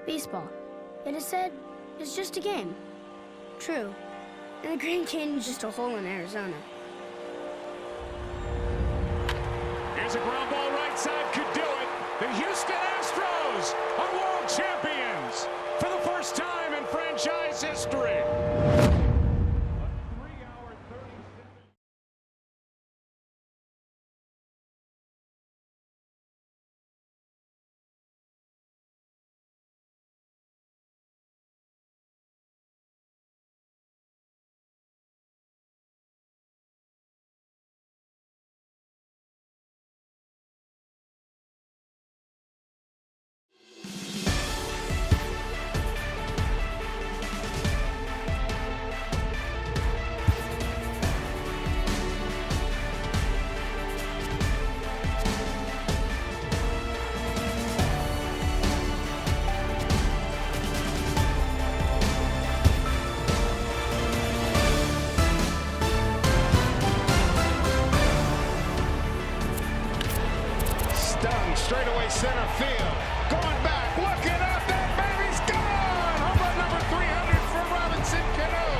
baseball. It is said it's just a game. True. And the Grand Canyon's just a hole in Arizona. Here's a ground ball right side, could do it. The Houston Astros are world champions for the first time in franchise history. Straightaway center field. Going back, looking up, that baby's gone! Home run number 300 for Robinson Cano.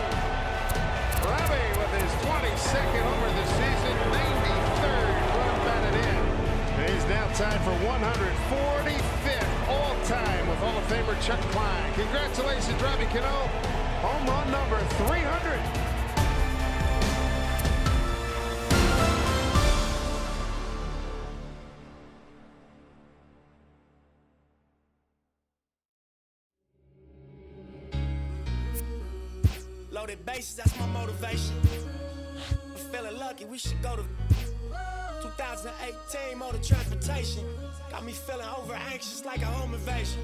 Robbie with his 22nd homer this season, 93rd run batted in. And he's now tied for 145th all-time with Hall of Famer Chuck Klein. Congratulations, Robbie Cano. Home run number 300. Loaded bases, that's my motivation. I'm feeling lucky, we should go to 2018 motor transportation. Got me feeling over anxious like a home invasion.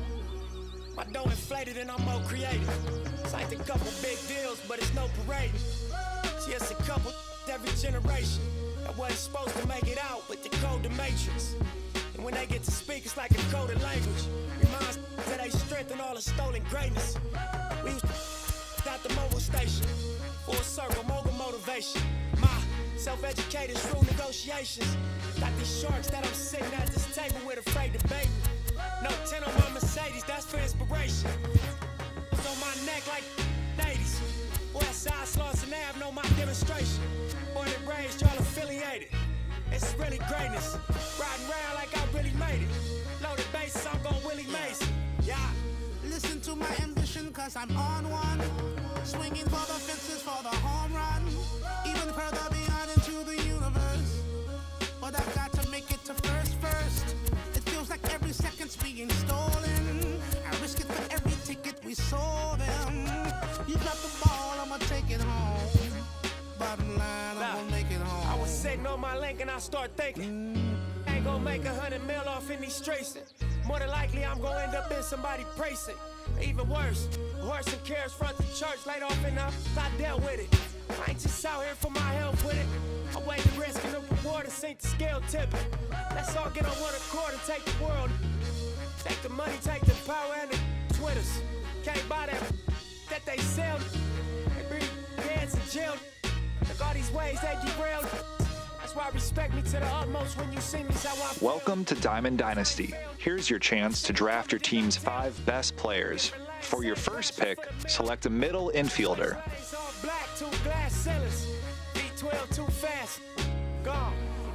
My dough inflated and I'm more creative. Signed a couple big deals, but it's no parading. See, it's a couple every generation that wasn't supposed to make it out, but they code the matrix. And when they get to speak, it's like a coded language. Reminds that they strengthen all the stolen greatness. We used at the mobile station, full circle, mogul motivation. My self-educated through negotiations. Got these sharks that I'm sitting at this table with afraid to bait. No 10 on my Mercedes, that's for inspiration. It's on my neck like 80s. West Side Slauson Ave, know my demonstration. Born and raised, y'all affiliated. It's really greatness. Riding around like I really made it. Loaded bases, I'm gon' Willie Mason. Yeah. Listen to my ambition, cause I'm on one. Swinging for the fences for the home run. Even further beyond into the universe. But I've got to make it to first. It feels like every second's being stolen. I risk it for every ticket we sold them. You drop the ball, I'ma take it home. Bottom line, I'm gonna make it home. I was sitting on my link and I start thinking, ain't gonna make 100 mil off in these streets. More than likely, I'm gonna end up in somebody's precinct. Even worse, horse and carriage front the church, laid off enough, I dealt with it. I ain't just out here for my health with it. I weigh the risk and the reward and sink the scale tipping. Let's all get on one accord and take the world. Take the money, take the power and the Twitters. Can't buy that they sell. They bring heads in jail. Look all these ways they derailed. That's why respect me to the utmost when you see me. How I feel. Welcome to Diamond Dynasty. Here's your chance to draft your team's 5 best players. For your first pick, select a middle infielder.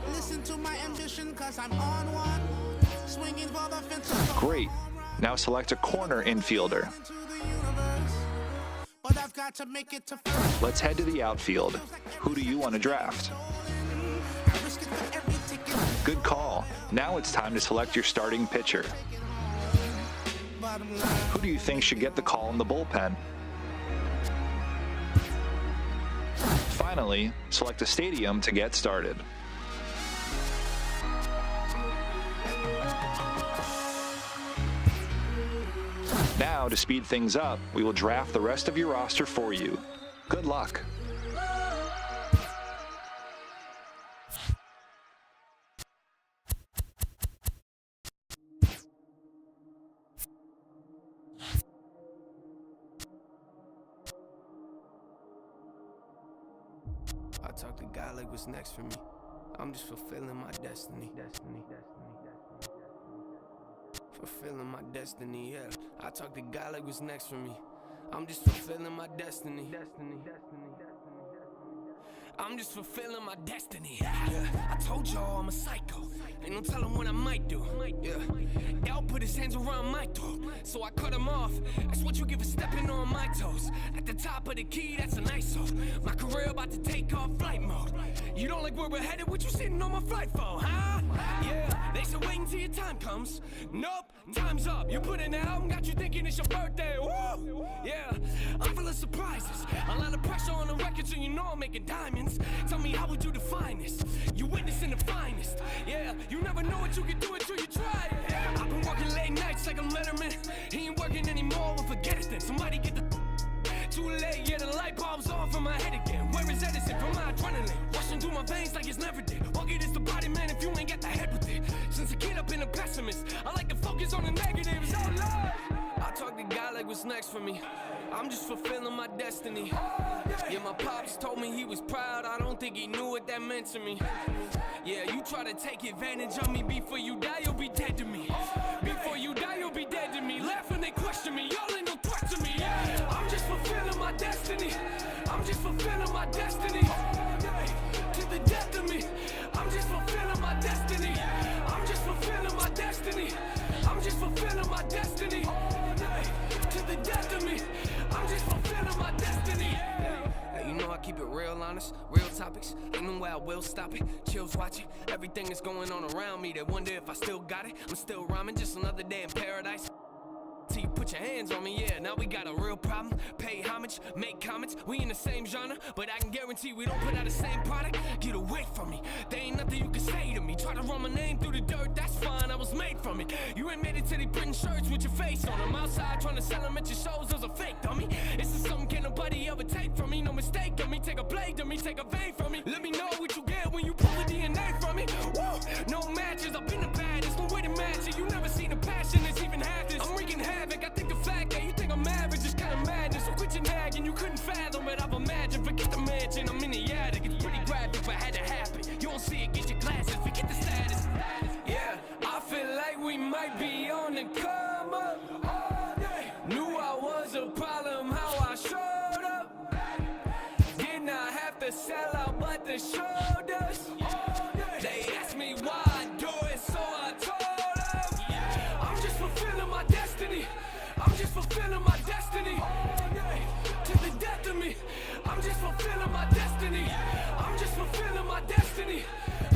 Listen to my ambition, cause I'm on one. Swinging for the fences. Great. Now select a corner infielder. But I've got to make it to first. Let's head to the outfield. Who do you want to draft? Good call. Now it's time to select your starting pitcher. Who do you think should get the call in the bullpen? Finally, select a stadium to get started. Now, to speed things up, we will draft the rest of your roster for you. Good luck. I talk to God like what's next for me. I'm just fulfilling my destiny. fulfilling my destiny, yeah. I talk to God like what's next for me. I'm just fulfilling my destiny. I'm just fulfilling my destiny. Yeah, I told y'all I'm a psycho. Ain't no telling what I might do. Yeah, Al put his hands around my throat, so I cut him off. That's what you get for stepping on my toes. At the top of the key, that's an ISO. My career about to take off flight mode. You don't like where we're headed? What you sitting on my flight for, huh? Yeah, they said wait until your time comes. Nope, time's up. You put in the album, got you thinking it's your birthday. Woo! Yeah, I'm full of surprises. A lot of pressure on the record, so you know I'm making diamonds. Tell me, how would you define this? You witnessing the finest. Yeah, you never know what you can do until you try it. I've been working late nights like I'm Letterman. He ain't working anymore, well forget it then. Somebody get the too late, yeah, the light bulb's on from my head again. Where is Edison from my adrenaline? Rushing through my veins like it's never did. Walk it is the body, man, if you ain't got the head with it. Since a kid I've been a pessimist, I like to focus on the negatives. Oh Lord, I talk to God like what's next for me. I'm just fulfilling my destiny. Yeah, my pops told me he was proud. I don't think he knew what that meant to me. Yeah, you try to take advantage of me. Before you die, you'll be dead to me. Before you die, you'll be dead to me. Laugh when they question me, y'all ain't no threat to me. Yeah, I'm just fulfilling my destiny. I'm just fulfilling my destiny. To the death of me, I'm just fulfilling my destiny. I'm just fulfilling my destiny. I'm just fulfilling my destiny. To the death of me, I'm just fulfilling my destiny. Hey, you know I keep it real honest, real topics. Ain't no way I will stop it. Chills watching everything that's going on around me. They wonder if I still got it. I'm still rhyming, just another day in paradise. Till you put your hands on me, yeah, now we got a real problem. Pay homage, make comments, we in the same genre, but I can guarantee we don't put out the same product. Get away from me, there ain't nothing you can say to me. Try to run my name through the dirt, that's fine, I was made from it. You ain't made it till they printing shirts with your face on them. Outside trying to sell them at your shows, those are fake dummy. This is something can't nobody ever take from me. No mistake on me, take a blade to me, take a vein from me. Let me know what you get when you pull the DNA from me. Woo! No matches, I've been the baddest, no way to match it. You never seen the passion that's even half this. I'm wreaking havoc. I think the fact that you think I'm average is kind of madness. So quit your nagging, you couldn't fathom it. I've imagined, forget the mansion, I'm in the attic. It's pretty graphic, but had to happen. You don't see it, get your glasses, forget the status. Yeah, I feel like we might be on the come up. Knew I was a problem, how I showed up. Did not have to sell out, but the show does. They asked me why I do it, so I told them. I'm just fulfilling my destiny. I'm just fulfilling my destiny. To the death of me, I'm just fulfilling my destiny. I'm just fulfilling my destiny.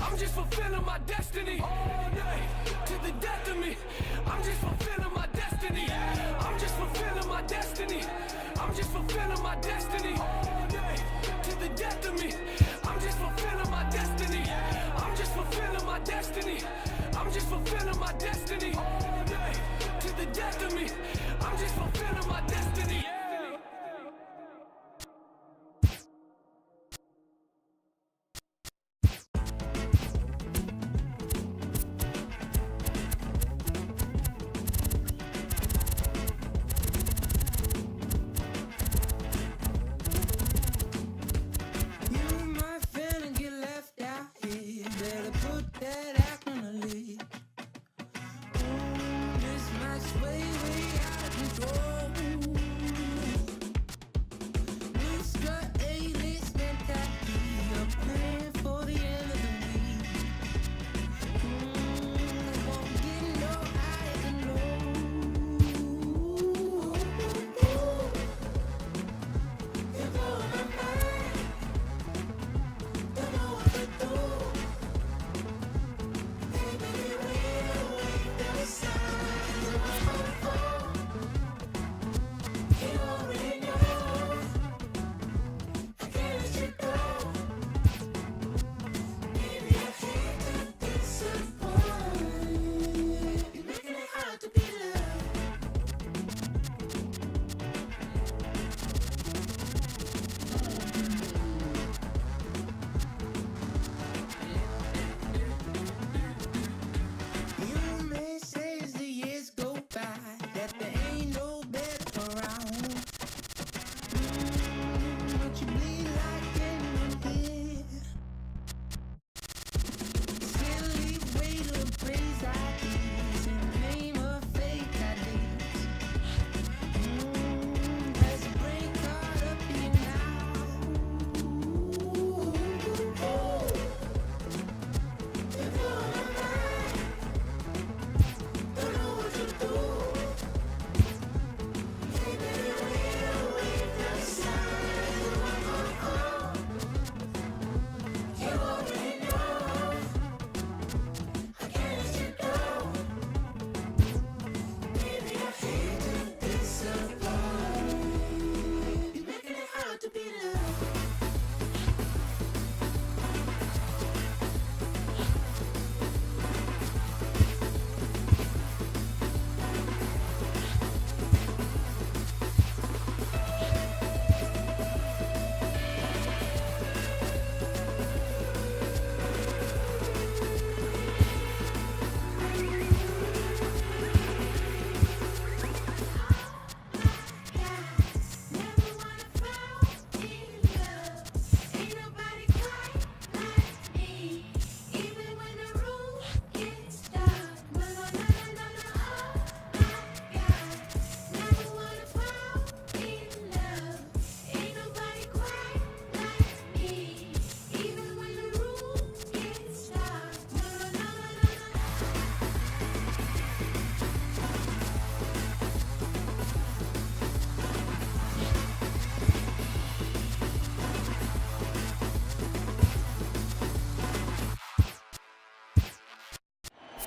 I'm just fulfilling my destiny. To the death of me, I'm just fulfilling my destiny. I'm just fulfilling my destiny. I'm just fulfilling my destiny. To the death of me, I'm just fulfilling my destiny. I'm just fulfilling my destiny. I'm just fulfilling my destiny. To the death of me, I'm just fulfilling my destiny.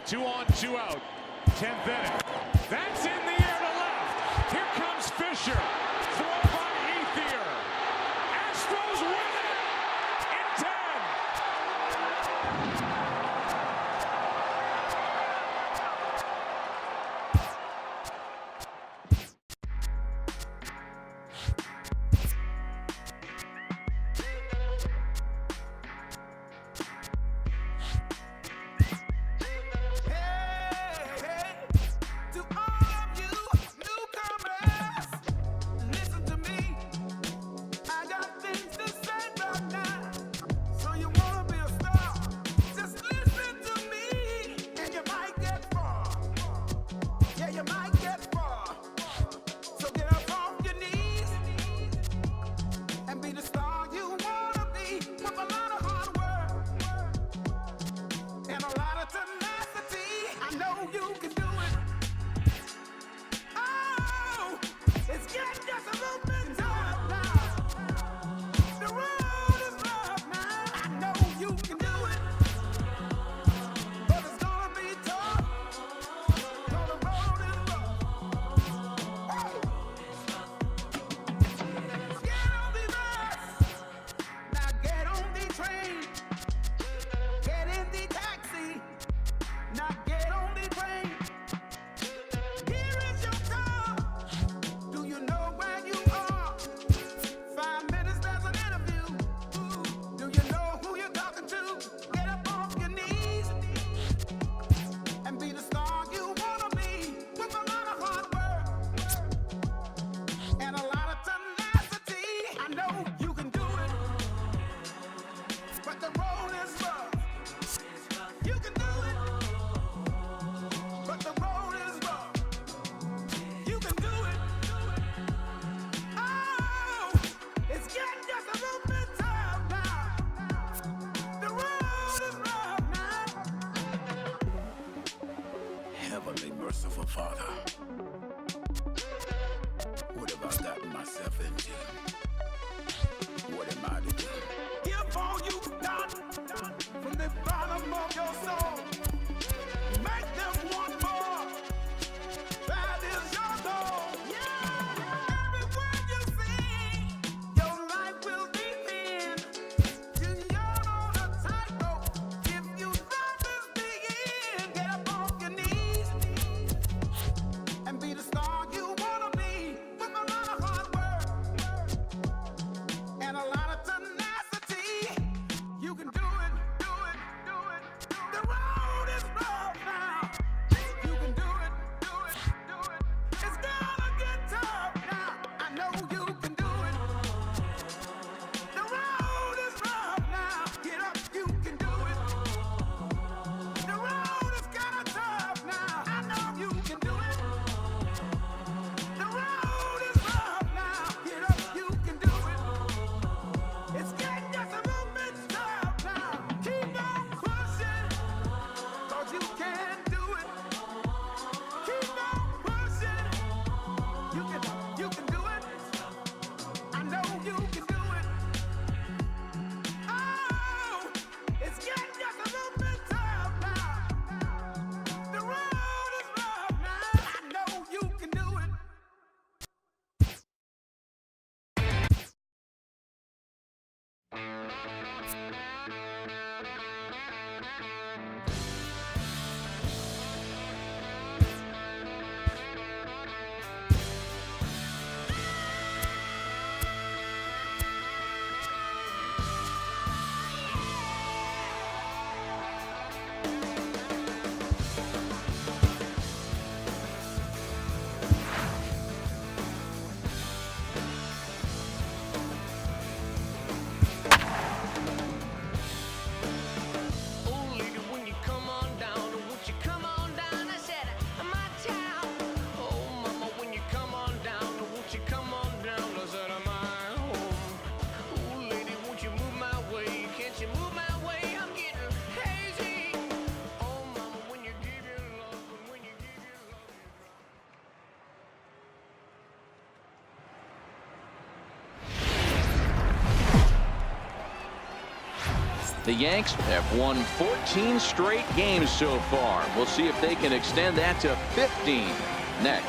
2 on, 2 out. 10th inning. That's in the air to left. Here comes Fisher. Throw by Ethier. Astros win it in 10. Merciful Father, what have I gotten myself into? What am I to do? Give all you got from the bottom of your soul. Make them want more. That is your goal. Yeah. Every word you sing, your life will be thin. You're on a tightrope. If you stop this begin, get up off your knees. The Yanks have won 14 straight games so far. We'll see if they can extend that to 15 next.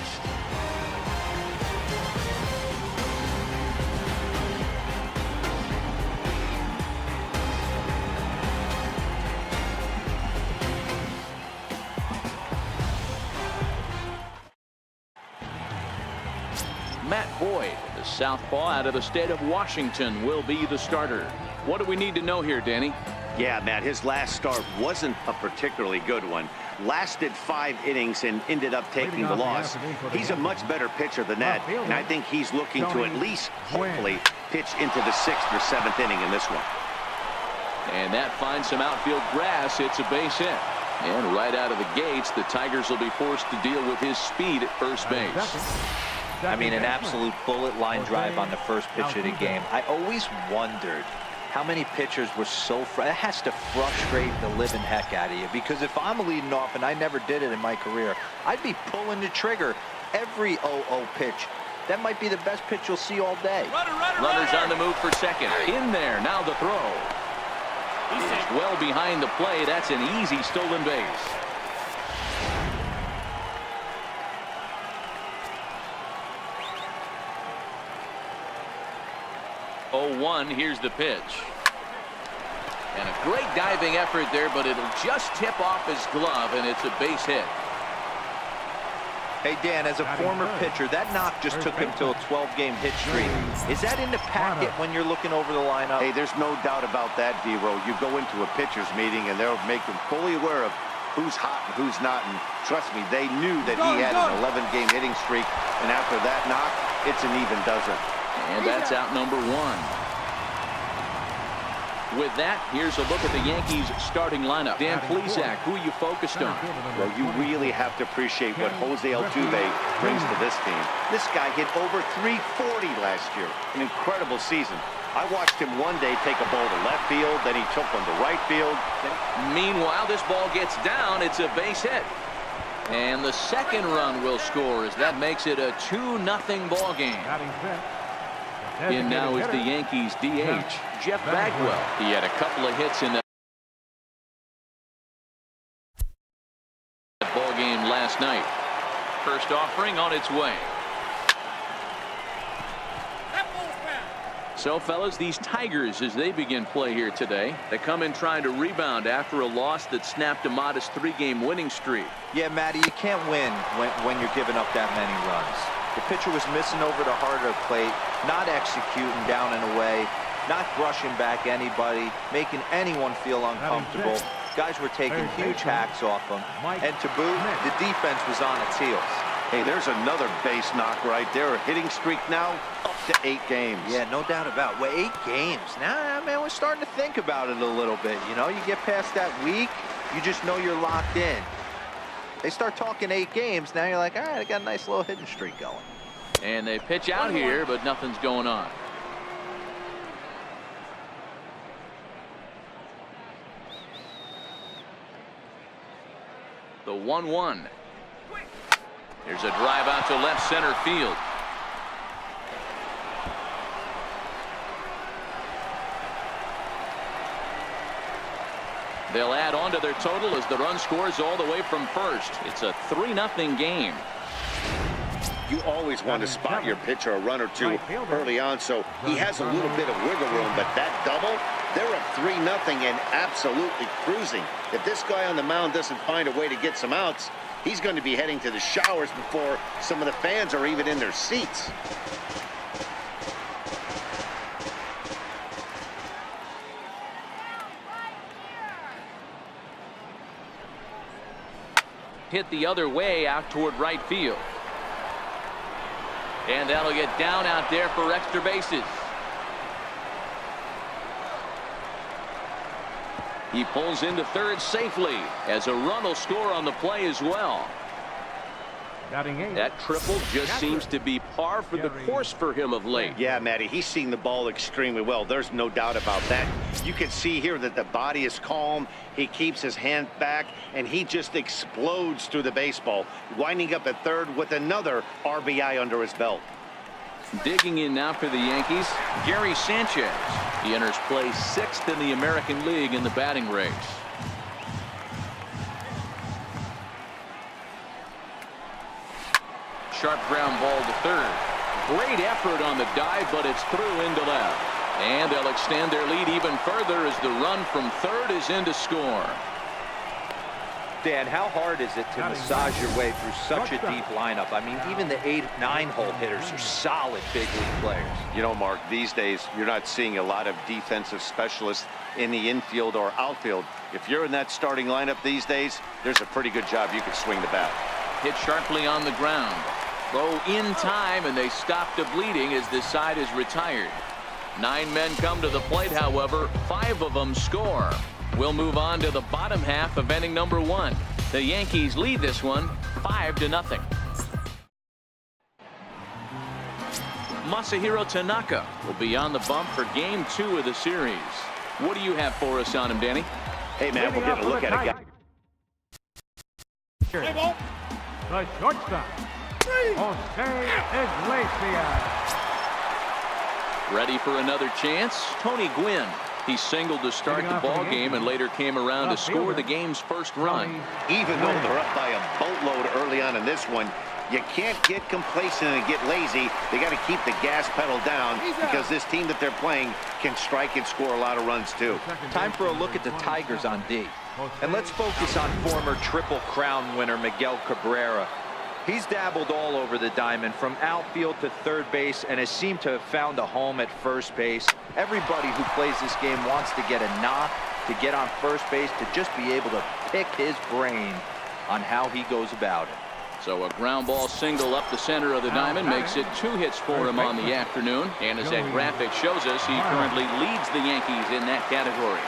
Matt Boyd, the southpaw out of the state of Washington, will be the starter. What do we need to know here, Danny? Yeah, Matt, his last start wasn't a particularly good one. Lasted 5 innings and ended up taking the loss. He's a much better pitcher than that, and I think he's looking to at least, hopefully, pitch into the 6th or 7th inning in this one. And that finds some outfield grass. It's a base hit. And right out of the gates, the Tigers will be forced to deal with his speed at first base. I mean, an absolute bullet line drive on the first pitch of the game. I always wondered how many pitchers were so it has to frustrate the living heck out of you, because if I'm leading off, and I never did it in my career, I'd be pulling the trigger every 0-0 pitch. That might be the best pitch you'll see all day. Runners on the move for second. In there, now the throw. It's well behind the play. That's an easy stolen base. Here's the pitch. And a great diving effort there, but it'll just tip off his glove, and it's a base hit. Hey, Dan, as a former pitcher, that knock just took him to a 12-game hit streak. Is that in the packet when you're looking over the lineup? Hey, there's no doubt about that, D-Row. You go into a pitcher's meeting, and they'll make them fully aware of who's hot and who's not. And trust me, they knew that he had an 11-game hitting streak, and after that knock, it's an even dozen. And that's out number 1. With that, here's a look at the Yankees starting lineup. Dan Plesac, who are you focused on? Well, you really have to appreciate what Jose Altuve brings to this team. This guy hit over 340 last year. An incredible season. I watched him one day take a ball to left field, then he took one to right field. Meanwhile, this ball gets down. It's a base hit. And the second run will score as that makes it a 2-0 ball game. In now is the Yankees DH, Jeff Bagwell. He had a couple of hits in that ball game last night. First offering on its way. So, fellas, these Tigers, as they begin play here today, they come in trying to rebound after a loss that snapped a modest 3-game winning streak. Yeah, Matty, you can't win when you're giving up that many runs. The pitcher was missing over the heart of the plate, not executing down and away, not brushing back anybody, making anyone feel uncomfortable. Guys were taking huge hacks off him. And to boot, the defense was on its heels. Hey, there's another base knock right there. A hitting streak now up to 8 games. Yeah, no doubt about it. Well, 8 games. Now, man, we're starting to think about it a little bit. You know, you get past that week, you just know you're locked in. They start talking 8 games, now you're like, all right, I got a nice little hitting streak going. And they pitch out here, but nothing's going on. The 1-1. There's a drive out to left center field. They'll add on to their total as the run scores all the way from first. It's a 3-0 game. You always want to spot your pitcher a run or two early on, so he has a little bit of wiggle room, but that double, they're up 3-0 and absolutely cruising. If this guy on the mound doesn't find a way to get some outs, he's going to be heading to the showers before some of the fans are even in their seats. Hit the other way out toward right field. And that'll get down out there for extra bases. He pulls into third safely as a run will score on the play as well. That triple just seems to be par for the course for him of late. Yeah, Matty, he's seeing the ball extremely well. There's no doubt about that. You can see here that the body is calm. He keeps his hand back, and he just explodes through the baseball, winding up at third with another RBI under his belt. Digging in now for the Yankees, Gary Sanchez. He enters play 6th in the American League in the batting race. Sharp ground ball to third. Great effort on the dive, but it's through into left. And they'll extend their lead even further as the run from third is in to score. Dan, how hard is it to massage your way through such a deep lineup? I mean, even the 8-9 hole hitters are solid big league players. You know, Mark, these days you're not seeing a lot of defensive specialists in the infield or outfield. If you're in that starting lineup these days, there's a pretty good job you could swing the bat. Hit sharply on the ground. Throw in time, and they stop the bleeding as this side is retired. 9 men come to the plate, however. 5 of them score. We'll move on to the bottom half of inning number 1. The Yankees lead this one 5-0. Masahiro Tanaka will be on the bump for game 2 of the series. What do you have for us on him, Danny? Hey, man, we'll get a look at a guy. The shortstop, Jose Iglesias. Ready for another chance? Tony Gwynn. He singled to start the ball game and later came around to score the game's first run. Even though they're up by a boatload early on in this one, you can't get complacent and get lazy. They got to keep the gas pedal down because this team that they're playing can strike and score a lot of runs too. Time for a look at the Tigers on D. And let's focus on former Triple Crown winner Miguel Cabrera. He's dabbled all over the diamond from outfield to third base and has seemed to have found a home at first base. Everybody who plays this game wants to get a knock, to get on first base, to just be able to pick his brain on how he goes about it. So a ground ball single up the center of the diamond makes it 2 hits for him on the afternoon. And as that graphic shows us, he currently leads the Yankees in that category.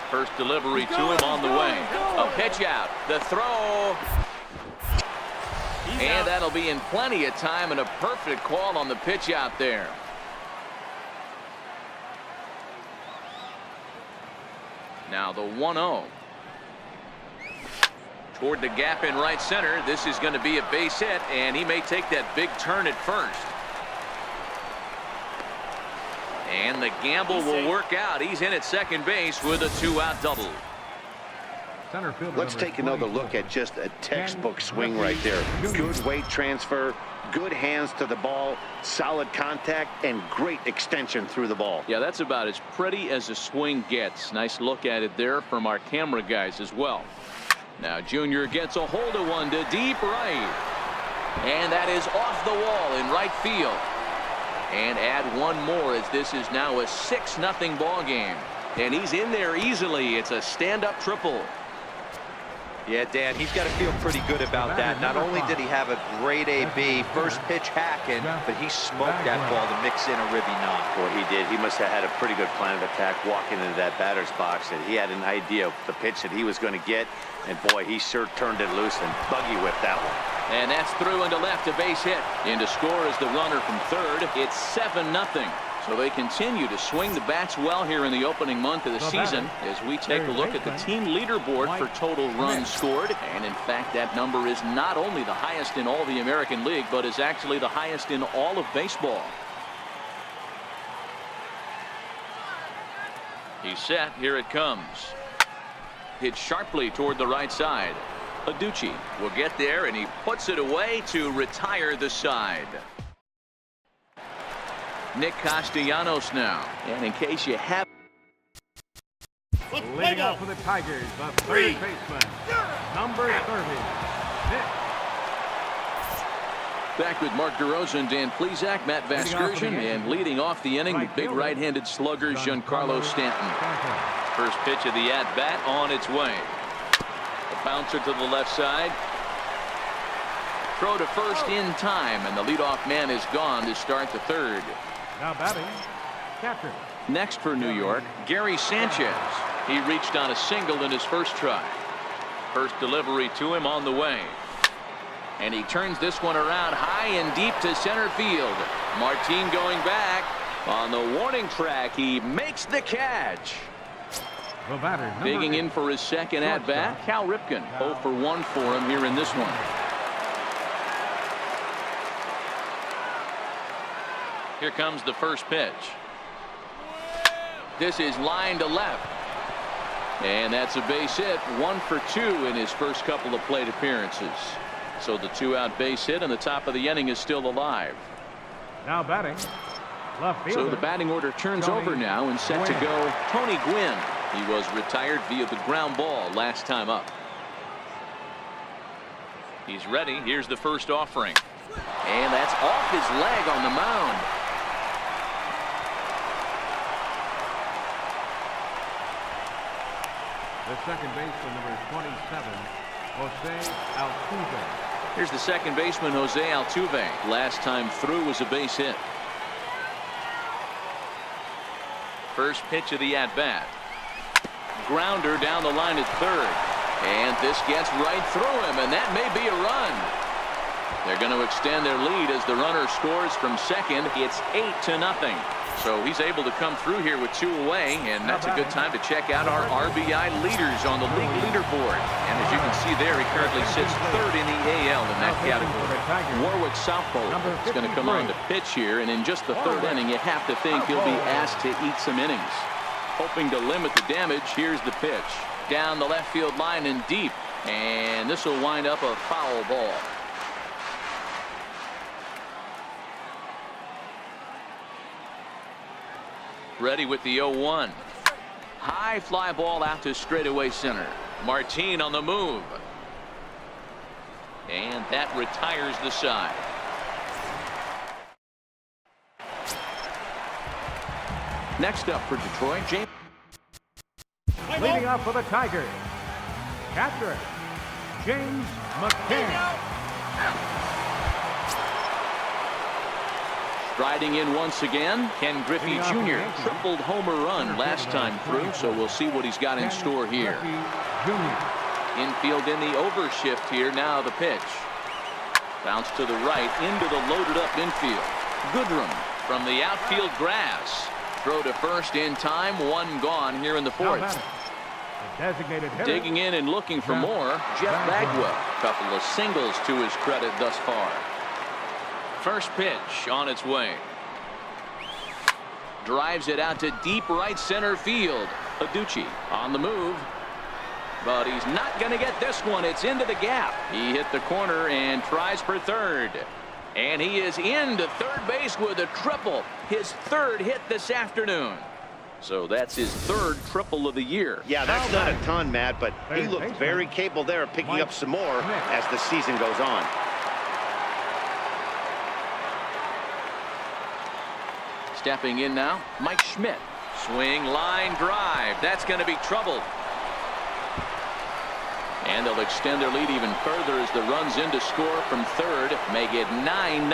First delivery to him on the way. A pitch out. The throw. And that'll be in plenty of time and a perfect call on the pitch out there. Now the 1-0. Toward the gap in right center. This is going to be a base hit, and he may take that big turn at first. And the gamble will work out. He's in at second base with a 2-out double. Let's take another look at just a textbook swing right there. Good weight transfer, good hands to the ball, solid contact, and great extension through the ball. Yeah, that's about as pretty as a swing gets. Nice look at it there from our camera guys as well. Now Junior gets a hold of one to deep right. And that is off the wall in right field. And add one more as this is now a 6-0 ball game. And he's in there easily. It's a stand-up triple. Yeah, Dan, he's got to feel pretty good about that. Not only did he have a great AB, first pitch hacking, but he smoked that ball to mix in a ribby knock. Boy, he did. He must have had a pretty good plan of attack walking into that batter's box. And he had an idea of the pitch that he was going to get. And boy, he sure turned it loose and buggy whipped that one. And that's through into left, a base hit. In to score is the runner from third. It's 7-0. So they continue to swing the bats well here in the opening month of the season as we take a look at the team leaderboard for total runs scored. And in fact, that number is not only the highest in all the American League, but is actually the highest in all of baseball. He's set. Here it comes. Hit sharply toward the right side. Aducci will get there, and he puts it away to retire the side. Nick Castellanos now. And in case you have... Leading off for the Tigers, the third baseman, number 30, Nick. Back with Mark DeRosa and Dan Plesac, Matt Vasgersian, and leading off the inning, the big right-handed slugger, Giancarlo Stanton. First pitch of the at-bat on its way. The bouncer to the left side. Throw to first in time, and the leadoff man is gone to start the third. Now batting, catcher. Next for New York, Gary Sanchez. He reached on a single in his first try. First delivery to him on the way. And he turns this one around high and deep to center field. Martin going back. On the warning track, he makes the catch. The batter, digging in for his second at-bat, Cal Ripken. 0 for 1 for him here in this one. Here comes the first pitch. This is line to left. And that's a base hit. 1 for 2 in his first couple of plate appearances. So the 2-out base hit and the top of the inning is still alive. Now batting, left fielder. So the batting order turns over now and set to go Tony Gwynn. He was retired via the ground ball last time up. He's ready. Here's the first offering. And that's off his leg on the mound. The second baseman, number 27, Jose Altuve. Here's the second baseman, Jose Altuve. Last time through was a base hit. First pitch of the at-bat. Grounder down the line at third. And this gets right through him, and that may be a run. They're going to extend their lead as the runner scores from second. It's 8-0. So he's able to come through here with 2 away, and that's a good time to check out our RBI leaders on the league leaderboard. And as you can see there, he currently sits third in the AL in that category. Warwick Southpole is going to come on to pitch here, and in just the third inning, you have to think he'll be asked to eat some innings. Hoping to limit the damage, here's the pitch. Down the left field line and deep, and this will wind up a foul ball. Ready with the 0-1. High fly ball out to straightaway center. Martin on the move. And that retires the side. Next up for Detroit, James. Leading off for the Tigers, catcher, James McCann. Striding in once again, Ken Griffey Jr. tripled homer run last time through, so we'll see what he's got in store here. Infield in the overshift here. Now the pitch. Bounce to the right into the loaded up infield. Goodrum from the outfield grass. Throw to first in time. 1 gone here in the 4th. Digging in and looking for more, Jeff Bagwell. Couple of singles to his credit thus far. First pitch on its way. Drives it out to deep right center field. Aducci on the move. But he's not going to get this one. It's into the gap. He hit the corner and tries for third. And he is into third base with a triple. His 3rd hit this afternoon. So that's his 3rd triple of the year. Yeah, that's not a ton, Matt, but he looked very capable there of picking up some more as the season goes on. Stepping in now, Mike Schmidt. Swing, line drive. That's going to be troubled. And they'll extend their lead even further as the runs in to score from third. Make it 9-0.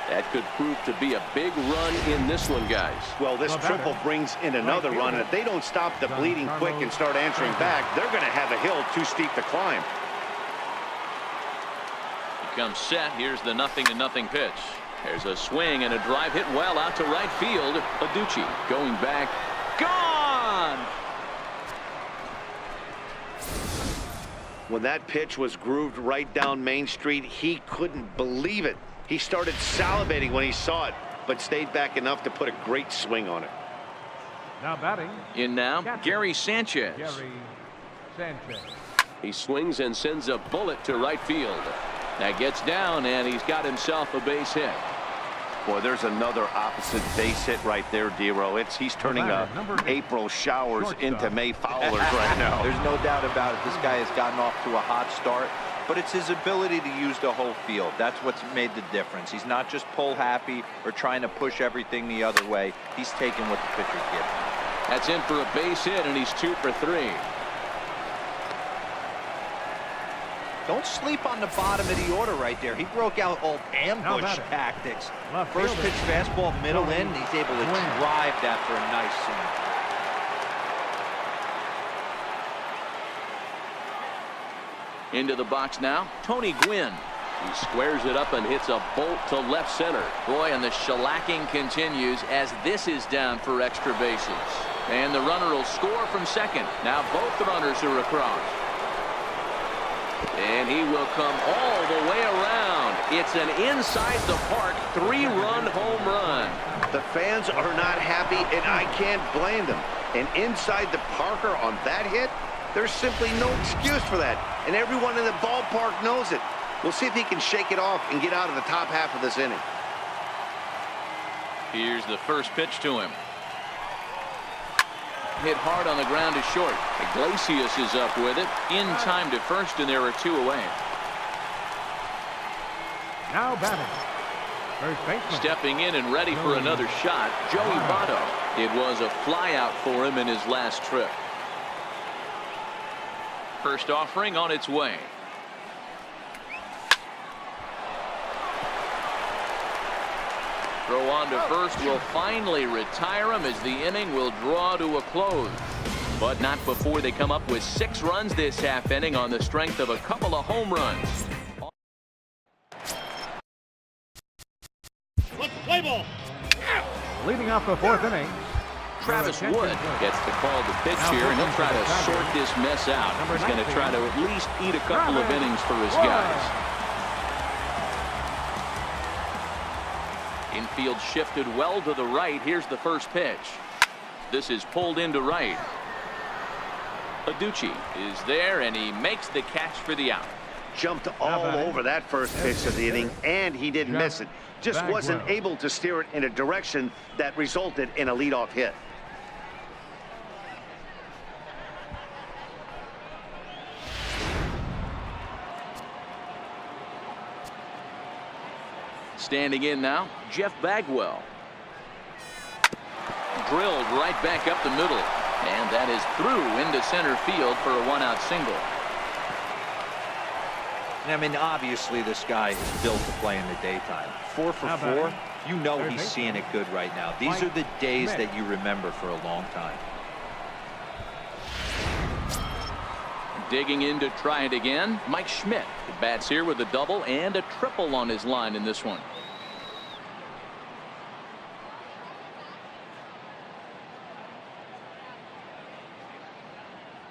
That could prove to be a big run in this one, guys. Well, this triple brings in another run, and if they don't stop the bleeding quick and start answering back, they're going to have a hill too steep to climb. He comes set. Here's the 0-0 pitch. There's a swing and a drive hit well out to right field. Aducci going back. Gone! When that pitch was grooved right down Main Street, he couldn't believe it. He started salivating when he saw it, but stayed back enough to put a great swing on it. Now batting. In now, Gary Sanchez. He swings and sends a bullet to right field. That gets down, and he's got himself a base hit. Boy, there's another opposite base hit right there, Dero. He's turning April showers into May foulers right now. There's no doubt about it. This guy has gotten off to a hot start, but it's his ability to use the whole field. That's what's made the difference. He's not just pull happy or trying to push everything the other way. He's taking what the pitcher's giving. That's in for a base hit, and he's 2 for 3. Don't sleep on the bottom of the order right there. He broke out old ambush tactics. First pitch fastball middle in. He's able to drive that for a nice swing. Into the box now, Tony Gwynn. He squares it up and hits a bolt to left center. Boy, and the shellacking continues as this is down for extra bases. And the runner will score from second. Now both runners are across. And he will come all the way around. It's an inside-the-park 3-run home run. The fans are not happy, and I can't blame them. And inside the Parker on that hit, there's simply no excuse for that. And everyone in the ballpark knows it. We'll see if he can shake it off and get out of the top half of this inning. Here's the first pitch to him. Hit hard on the ground to short. Iglesias is up with it. In time to first, and there are 2 away. Now batting. First baseman. Stepping in and ready for another shot, Joey Votto. It was a flyout for him in his last trip. First offering on its way. Throw on to first will finally retire him as the inning will draw to a close. But not before they come up with 6 runs this half inning on the strength of a couple of home runs. Play ball. Leading off the 4th inning. Travis Wood gets the call to pitch here, and he'll try to sort this mess out. He's going to try to at least eat a couple of innings for his guys. Infield shifted well to the right. Here's the first pitch. This is pulled into right. Aducci is there, and he makes the catch for the out. Jumped all over that first pitch of the inning, and he didn't miss it. Just wasn't able to steer it in a direction that resulted in a leadoff hit. Standing in now, Jeff Bagwell. Drilled right back up the middle, and that is through into center field for a 1-out single. I mean, obviously this guy is built to play in the daytime. 4 for 4, you know he's seeing it good right now. These are the days that you remember for a long time. Digging in to try it again, Mike Schmidt. He bats here with a double and a triple on his line in this one.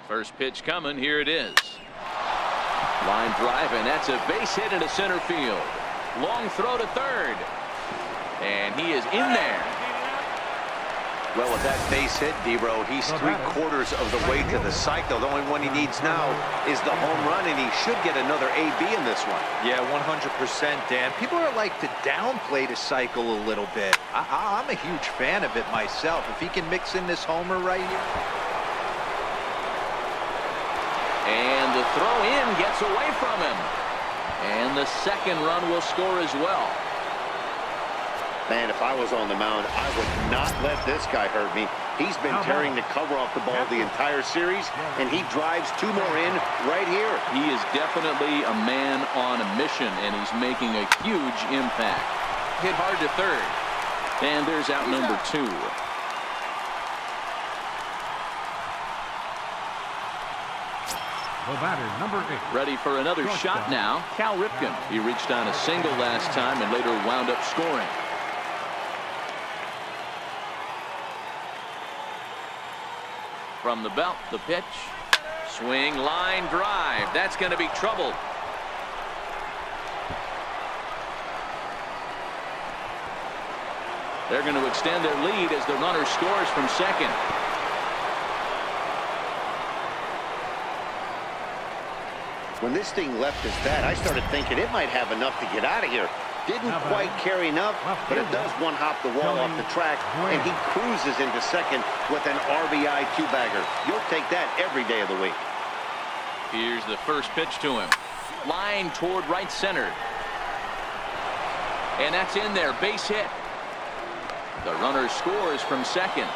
First pitch coming, here it is. Line drive, and that's a base hit into center field. Long throw to third, and he is in there. Well, with that base hit, Debro, he's 3/4 of the way to the cycle. The only one he needs now is the home run, and he should get another AB in this one. Yeah, 100%, Dan. People are like to downplay the cycle a little bit. I'm a huge fan of it myself. If he can mix in this homer right here. And the throw in gets away from him. And the second run will score as well. Man, if I was on the mound, I would not let this guy hurt me. He's been tearing the cover off the ball the entire series, and he drives 2 more in right here. He is definitely a man on a mission, and he's making a huge impact. Hit hard to third. And there's out number 2. The batter, number 8. Ready for another shot now. Cal Ripken. He reached on a single last time and later wound up scoring. From the belt, the pitch. Swing, line drive. That's going to be trouble. They're going to extend their lead as the runner scores from second. When this thing left his bat, I started thinking it might have enough to get out of here. Didn't quite carry enough, but it does one-hop the wall off the track, and he cruises into second with an RBI 2-bagger. You'll take that every day of the week. Here's the first pitch to him. Line toward right center. And that's in there, base hit. The runner scores from second.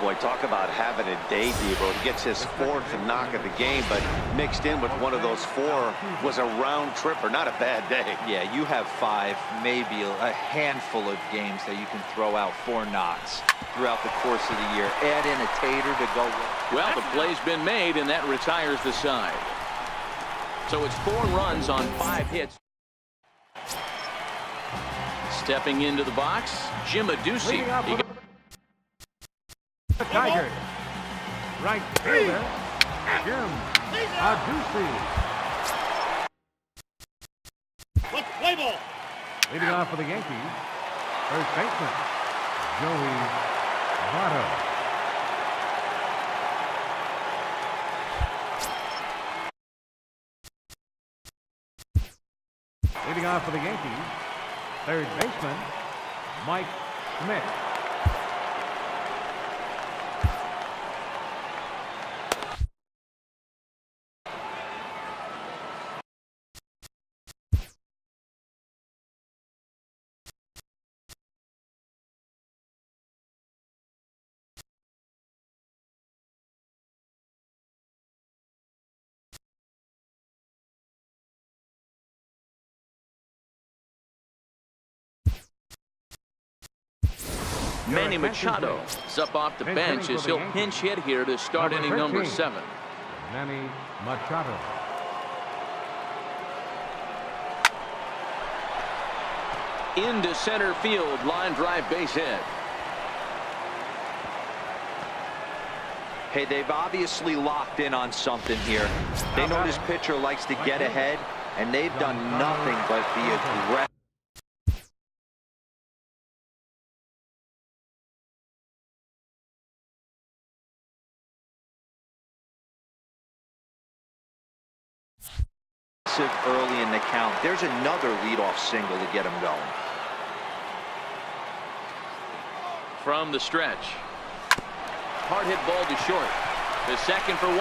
Boy, talk about having a day, Debo. He gets his 4th knock of the game, but mixed in with one of those 4 was a round tripper. Not a bad day. Yeah, you have 5, maybe a handful of games that you can throw out 4 knocks throughout the course of the year. Add in a tater to go with. Well, the play's been made, and that retires the side. So it's 4 runs on 5 hits. Stepping into the box, Jim Aducci. Tiger. Right fielder, Jim Aducci. Leading off for the Yankees, first baseman, Joey Votto. Leading off for the Yankees, third baseman, Mike Schmidt. Manny Machado is up off the bench as he'll pinch hit here to start inning number 7. Manny Machado. Into center field, line drive, base hit. Hey, they've obviously locked in on something here. They know this pitcher likes to get ahead, and they've done nothing but be aggressive. Early in the count. There's another leadoff single to get him going. From the stretch. Hard hit ball to short. The second for 1.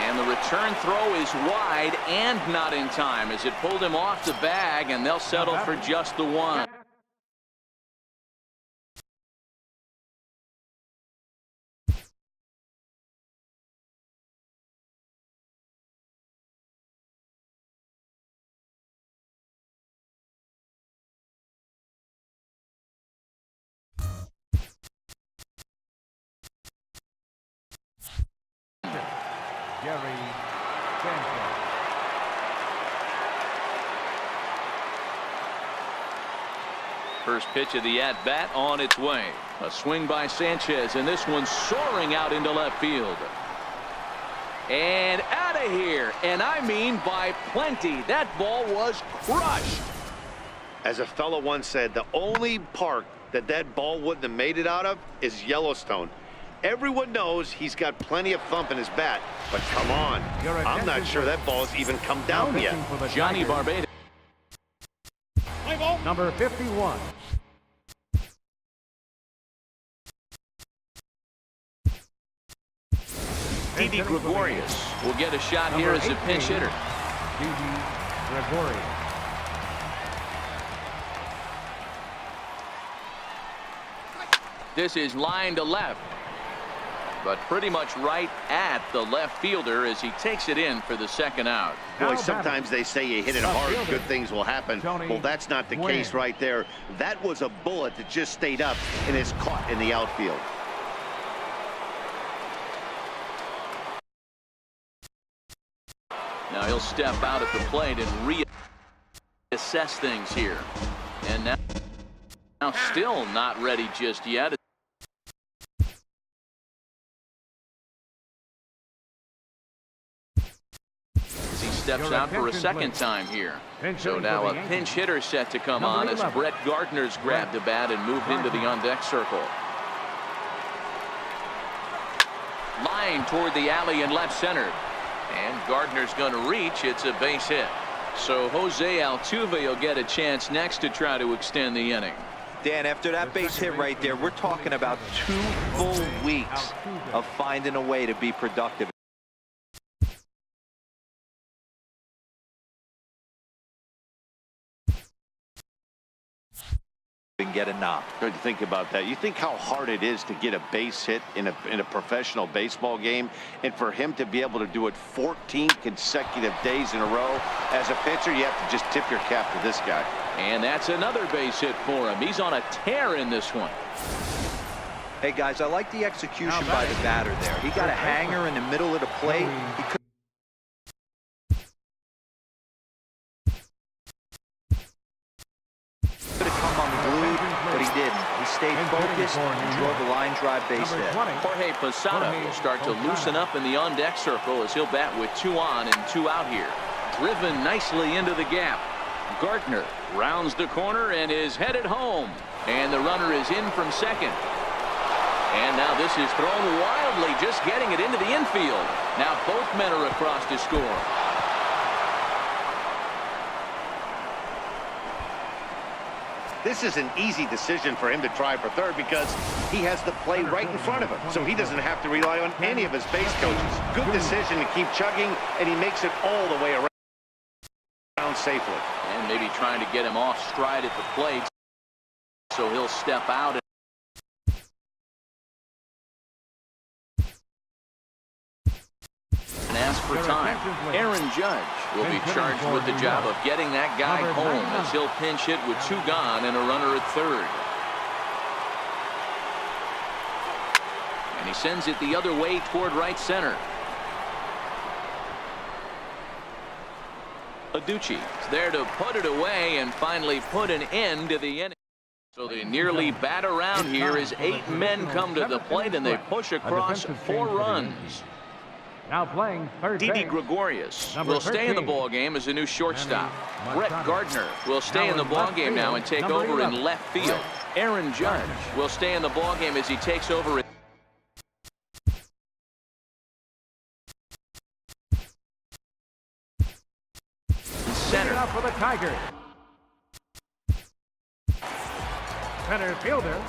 And the return throw is wide and not in time as it pulled him off the bag, and they'll settle for just the 1. Gary Sanchez. First pitch of the at-bat on its way. A swing by Sanchez, and this one soaring out into left field. And out of here, and I mean by plenty. That ball was crushed. As a fellow once said, the only park that ball wouldn't have made it out of is Yellowstone. Everyone knows he's got plenty of thump in his bat, but come on, I'm not sure that ball's even come down yet. Johnny Barbados. Number 51. Didi Gregorius will get a shot here as a pinch hitter. Didi Gregorius. This is line to left, but pretty much right at the left fielder as he takes it in for the second out. Boy, sometimes they say you hit it hard, good things will happen. Well, that's not the case right there. That was a bullet that just stayed up and is caught in the outfield. Now he'll step out at the plate and reassess things here. And now still not ready just yet. As he steps out for a second time here. So now a pinch hitter set to come on as Brett Gardner's grabbed the bat and moved into the on-deck circle. Line toward the alley in left center. And Gardner's going to reach. It's a base hit. So Jose Altuve will get a chance next to try to extend the inning. Dan, after that base hit right there, we're talking about 2 full weeks of finding a way to be productive. And get a knock. Good to think about that. You think how hard it is to get a base hit in a professional baseball game, and for him to be able to do it 14 consecutive days in a row. As a pitcher, you have to just tip your cap to this guy. And that's another base hit for him. He's on a tear in this one. Hey guys, I like the execution by the batter there. He got a hanger in the middle of the plate. He could have come unglued, but he didn't. He stayed focused and drove the line drive base hit. Jorge Posada will start to loosen up in the on-deck circle as he'll bat with 2 on and 2 out here. Driven nicely into the gap. Gardner Rounds the corner and is headed home. And the runner is in from second. And now this is thrown wildly, just getting it into the infield. Now both men are across to score. This is an easy decision for him to try for third because he has the play right in front of him, so he doesn't have to rely on any of his base coaches. Good decision to keep chugging, and he makes it all the way around safely. And maybe trying to get him off stride at the plate, so he'll step out and ask for time. Aaron Judge will be charged with the job of getting that guy home as he'll pinch hit with 2 gone and a runner at third. And he sends it the other way toward right center. Aducci is there to put it away and finally put an end to the inning. So they nearly bat around here as 8 men come to the plate and they push across 4 runs. Now playing third base. Didi Gregorius Number will stay in the 13. ball game as a new shortstop. Brett Gardner will stay in the ball game now and take over in left field. Aaron Judge will stay in the ball game as he takes over in center. Up for the Tigers. Center fielder,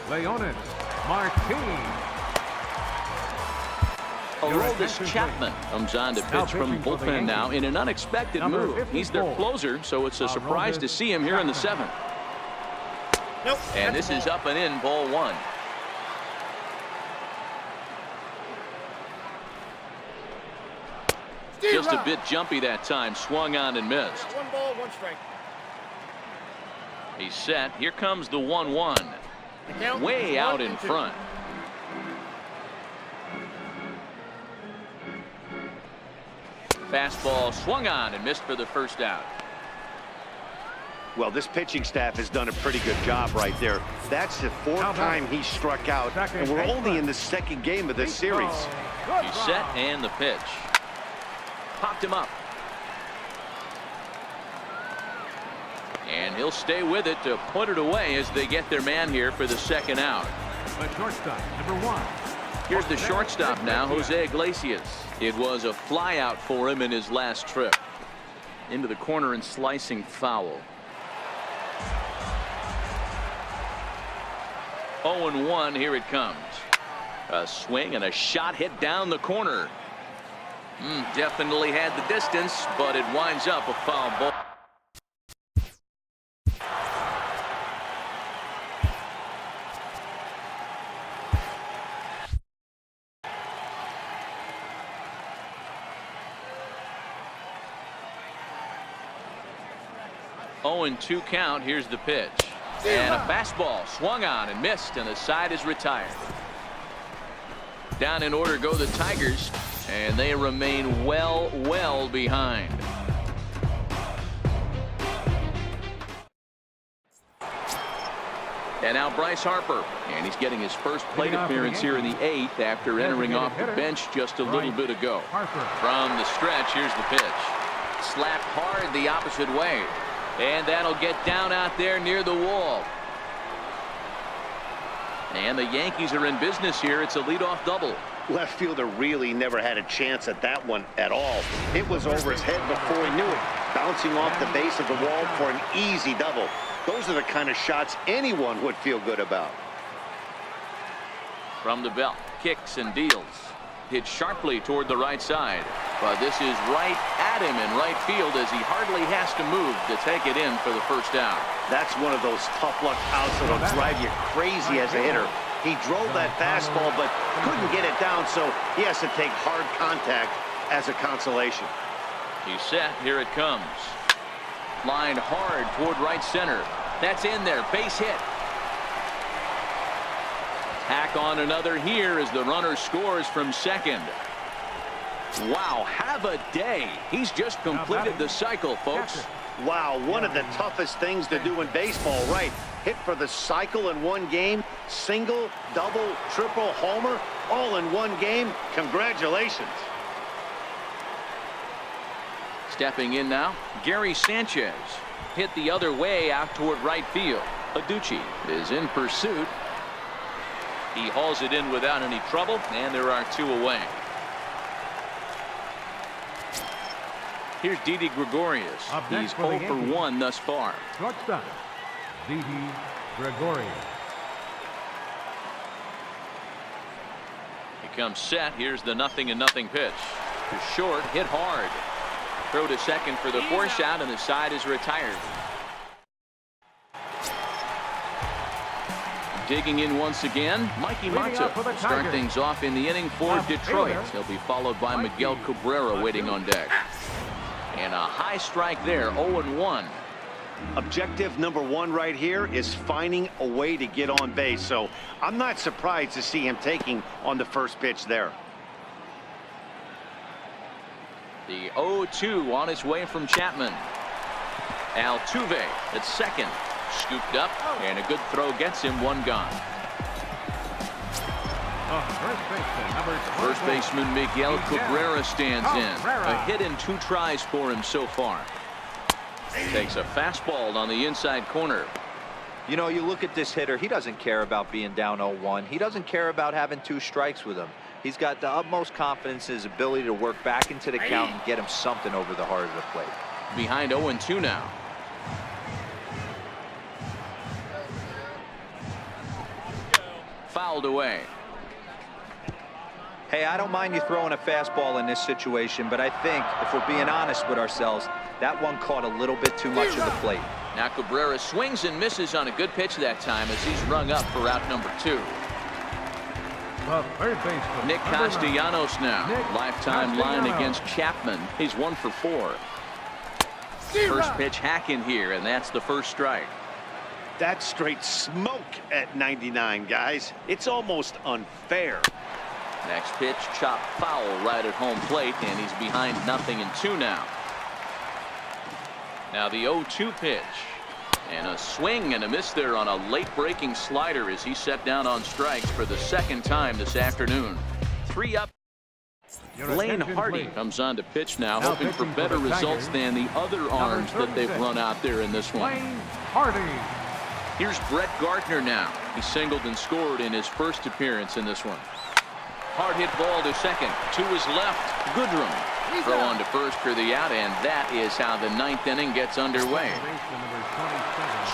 Leonis Martin. Aroldis Chapman comes on to pitch from bullpen now in an unexpected move. He's their closer, so it's a surprise to see him here in the 7th. And this is up and in, ball 1. Just a bit jumpy that time, swung on and missed. 1 ball, 1 strike. He's set. Here comes the 1-1. Way out in front. Fastball swung on and missed for the first out. Well, this pitching staff has done a pretty good job right there. That's the 4th time he struck out, and we're only in the 2nd game of this series. He's set and the pitch. Popped him up. And he'll stay with it to put it away as they get their man here for the 2nd out. The shortstop, number 1. Here's the shortstop now, Jose Iglesias. It was a fly out for him in his last trip. Into the corner and slicing foul. 0-1, here it comes. A swing and a shot hit down the corner. Definitely had the distance, but it winds up a foul ball. And 2 count. Here's the pitch. And a fastball swung on and missed, and the side is retired. Down in order go the Tigers, and they remain well behind. And now Bryce Harper, and he's getting his first plate appearance here in the 8th after entering off the bench just a little bit ago. From the stretch, here's the pitch. Slapped hard the opposite way. And that'll get down out there near the wall. And the Yankees are in business here. It's a leadoff double. Left fielder really never had a chance at that one at all. It was over his head before he knew it. Bouncing off the base of the wall for an easy double. Those are the kind of shots anyone would feel good about. From the belt, kicks and deals. Hit sharply toward the right side. But this is right at him in right field as he hardly has to move to take it in for the first out. That's one of those tough luck outs that'll drive you crazy as a hitter. He drove that fastball but couldn't get it down, so he has to take hard contact as a consolation. He's set. Here it comes. Lined hard toward right center. That's in there. Base hit. Tack on another here as the runner scores from second. Wow, have a day. He's just completed the cycle, folks. Wow, one of the toughest things to do in baseball, right? Hit for the cycle in one game, single, double, triple, homer, all in one game. Congratulations. Stepping in now, Gary Sanchez. hit the other way out toward right field. Aducci is in pursuit. He hauls it in without any trouble, and there are 2 away. Here's Didi Gregorius. He's 0 for 1 thus far. Shortstop, Didi Gregorius. He comes set. Here's the 0-0 pitch. To short, hit hard. Throw to second for the force out, and the side is retired. Digging in once again, Mikey Mata will start things off in the inning for Detroit. He'll be followed by Miguel Cabrera waiting on deck. And a high strike there, 0-1. Objective number 1 right here is finding a way to get on base. So I'm not surprised to see him taking on the first pitch there. The 0-2 on its way from Chapman. Altuve at second. Scooped up, and a good throw gets him 1 gone. First baseman Miguel Cabrera stands in. A hit in 2 tries for him so far. Takes a fastball on the inside corner. You know, you look at this hitter, he doesn't care about being down 0-1. He doesn't care about having 2 strikes with him. He's got the utmost confidence in his ability to work back into the count and get him something over the heart of the plate. Behind 0-2 now. Fouled away. Hey, I don't mind you throwing a fastball in this situation, but I think, if we're being honest with ourselves, that one caught a little bit too much of the plate. Now Cabrera swings and misses on a good pitch that time as he's rung up for out number 2. Nick Castellanos now. Lifetime line against Chapman. He's 1 for 4. First pitch hack in here, and that's the first strike. That's straight smoke at 99, guys. It's almost unfair. Next pitch, chop foul right at home plate, and he's behind 0-2 now. Now the 0-2 pitch. And a swing and a miss there on a late breaking slider as he set down on strikes for the 2nd time this afternoon. 3 up. Blaine Hardy comes on to pitch now, hoping for better results than the other arms that they've run out there in this one. Blaine Hardy. Here's Brett Gardner now. He singled and scored in his first appearance in this one. Hard hit ball to second. To his left, Goodrum. Throw on to first for the out, and that is how the 9th inning gets underway.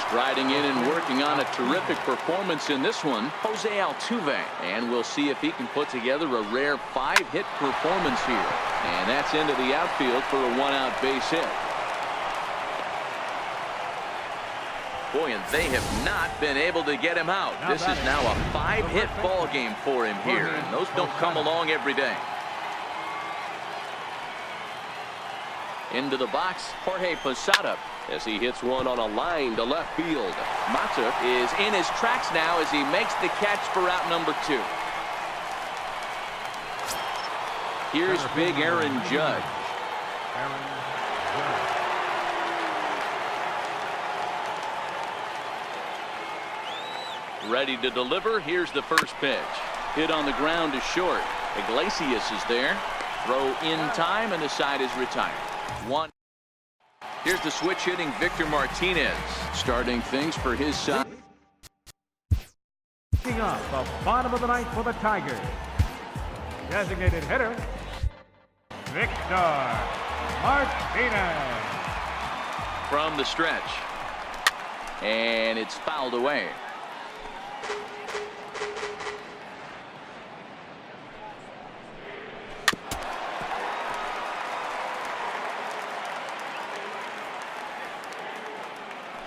Striding in and working on a terrific performance in this one, Jose Altuve. And we'll see if he can put together a rare 5-hit performance here. And that's into the outfield for a 1-out base hit. Boy, and they have not been able to get him out. This is now a 5-hit ball game for him here, and those don't come along every day. Into the box, Jorge Posada, as he hits one on a line to left field. Mata is in his tracks now as he makes the catch for out number 2. Here's big Aaron Judge. Ready to deliver. Here's the first pitch. Hit on the ground to short. Iglesias is there. Throw in time, and the side is retired. 1. Here's the switch hitting Victor Martinez, starting things for his side. Picking up the bottom of the 9th for the Tigers. Designated hitter, Victor Martinez. From the stretch. And it's fouled away.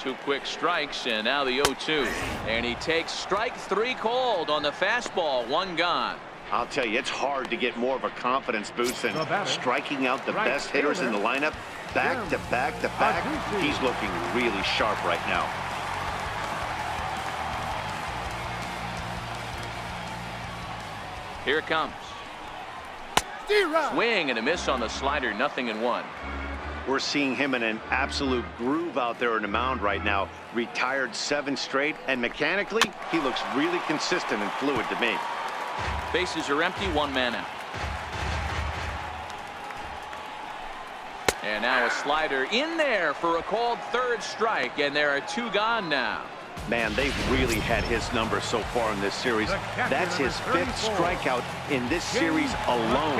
Two quick strikes, and now the 0-2. And he takes strike 3 called on the fastball. 1 gone. I'll tell you, it's hard to get more of a confidence boost than striking out the best hitters in the lineup back to back to back. He's looking really sharp right now. Here it comes. Swing and a miss on the slider. 0-1. We're seeing him in an absolute groove out there in the mound right now. Retired 7 straight, and mechanically, he looks really consistent and fluid to me. Bases are empty, 1 man out. And now a slider in there for a called third strike, and there are 2 gone now. Man, they've really had his number so far in this series. That's his 5th strikeout in this series alone.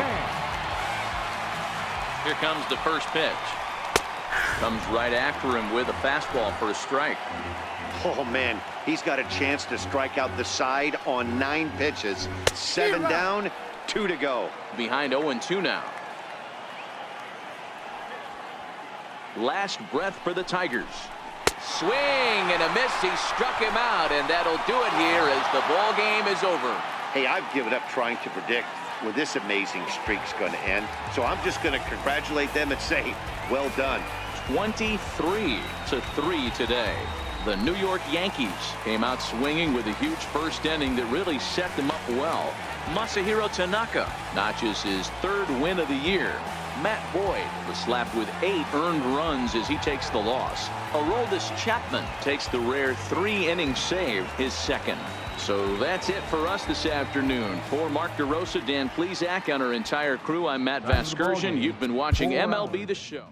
Here comes the first pitch. Comes right after him with a fastball for a strike. Oh, man, he's got a chance to strike out the side on 9 pitches. 7 down, 2 to go. Behind 0-2 now. Last breath for the Tigers. Swing and a miss. He struck him out, and that'll do it here as the ball game is over. Hey, I've given up trying to predict when this amazing streak's going to end. So I'm just going to congratulate them and say, well done. 23-3 today. The New York Yankees came out swinging with a huge first inning that really set them up well. Masahiro Tanaka notches his 3rd win of the year. Matt Boyd was slapped with 8 earned runs as he takes the loss. Aroldis Chapman takes the rare 3-inning save, his 2nd. So that's it for us this afternoon. For Mark DeRosa, Dan Plesac, and our entire crew, I'm Matt Vasgersian. You've been watching MLB The Show.